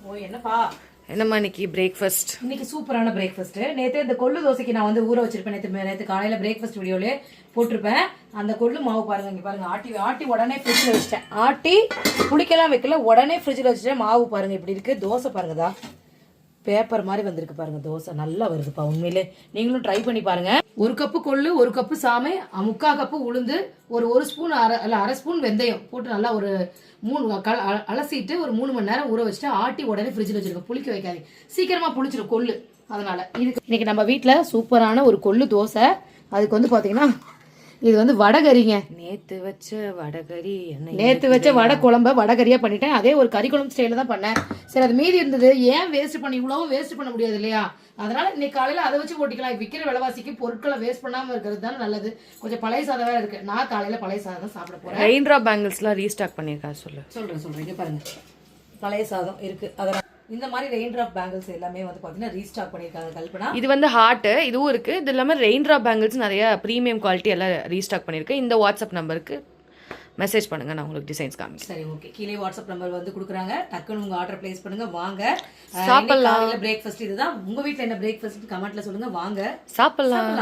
ஓ என்னப்பா என்னம்மா இன்னைக்கு பிரேக்ஃபாஸ்ட்? இன்னைக்கு சூப்பரான பிரேக்ஃபாஸ்ட். நேற்று இந்த கொள்ளு தோசைக்கு நான் வந்து ஊற வச்சிருப்பேன். நேற்று காலையில பிரேக்ஃபாஸ்ட் வீடியோல போட்டிருப்பேன். அந்த கொள்ளு மாவு பாருங்க, இங்க பாருங்க. ஆட்டி உடனே ஃப்ரிட்ஜில் வச்சிட்டேன். ஆட்டி புளிக்கலாம் வைக்கல, உடனே ஃப்ரிட்ஜில் வச்சுட்டேன். மாவு பாருங்க இப்படி இருக்கு. தோசை பாருங்கதா பேப்பர் மாதிரி வந்திருக்கு பாருங்க. தோசை நல்லா வருதுப்பா உண்மையிலே. நீங்களும் ட்ரை பண்ணி பாருங்க. 1 கப்பு கொள்ளு, 1 கப்பு சாமை, 3/4 கப்பு உளுந்து, ஒரு ஸ்பூன் அரை ஸ்பூன் வெந்தயம் போட்டு நல்லா ஒரு 3 அலசிட்டு ஒரு 3 மணி நேரம் ஊற வச்சுட்டு ஆட்டி உடனே ஃப்ரிட்ஜில் வச்சிருக்கோம். புளிக்க வைக்காது, சீக்கிரமா புளிச்சிடும் கொள்ளு. அதனால இதுக்கு இன்னைக்கு நம்ம வீட்டில் சூப்பரான ஒரு கொள்ளு தோசை. அதுக்கு வந்து பார்த்தீங்கன்னா இது வந்து வடகறிங்க. நேத்து வச்ச வடகறி நேற்று வச்ச வடை குழம்ப வடகறியா பண்ணிட்டேன். அதே ஒரு கறி குழம்பு ஸ்டைல தான் பண்ணேன். சரி, அது மீதி இருந்தது, ஏன் வேஸ்ட் பண்ணி இவ்வளவும் வேஸ்ட் பண்ண முடியாது இல்லையா? அதனால இன்னைக்கு காலையில அதை வச்சு ஓட்டிக்கலாம். விற்கிற விலைவாசிக்கு பொருட்களை வேஸ்ட் பண்ணாம இருக்கிறது தான் நல்லது. கொஞ்சம் பழைய சாதம் வேற இருக்கு. நான் காலையில பழைய சாதம் தான் சாப்பிட போறேன். ரெயின் ட்ராப் பேங்கிள்ஸ்லாம் ரீஸ்டாக் பண்ணிருக்கா சொல்றேன். இங்க பாருங்க, பழைய சாதம் இருக்கு. அதனால இந்த மாதிரி ரெயின் டிராப் பேங்கிள்ஸ் எல்லாமே வந்து பாத்தீங்கன்னா ரீஸ்டாக் பண்ணிருக்காங்க கல்பனா. இது வந்து ஹார்ட் இதுவும் இருக்கு. இது இல்லாம ரெயின் ட்ராப் பேங்கிள்ஸ் நிறைய ப்ரீமியம் குவாலிட்டி எல்லாம் ரீஸ்டாக் பண்ணிருக்கேன். இந்த வாட்ஸ்அப் நம்பருக்கு மெசேஜ் பண்ணுங்க, நான் உங்களுக்கு டிசைன்ஸ் காமிக்கிறேன். சரி, ஓகே. கீழே வாட்ஸ்அப் நம்பர் வந்து கொடுக்குறாங்க. டக்குன்னு உங்க ஆர்டர் பிளேஸ் பண்ணுங்க, வாங்க சாப்பிடலாம். பிரேக்ஃபாஸ்ட் இதுதான். உங்க வீட்ல என்ன பிரேக்ஃபாஸ்ட் கமெண்ட்ல சொல்லுங்க, வாங்க சாப்பிடலாம்.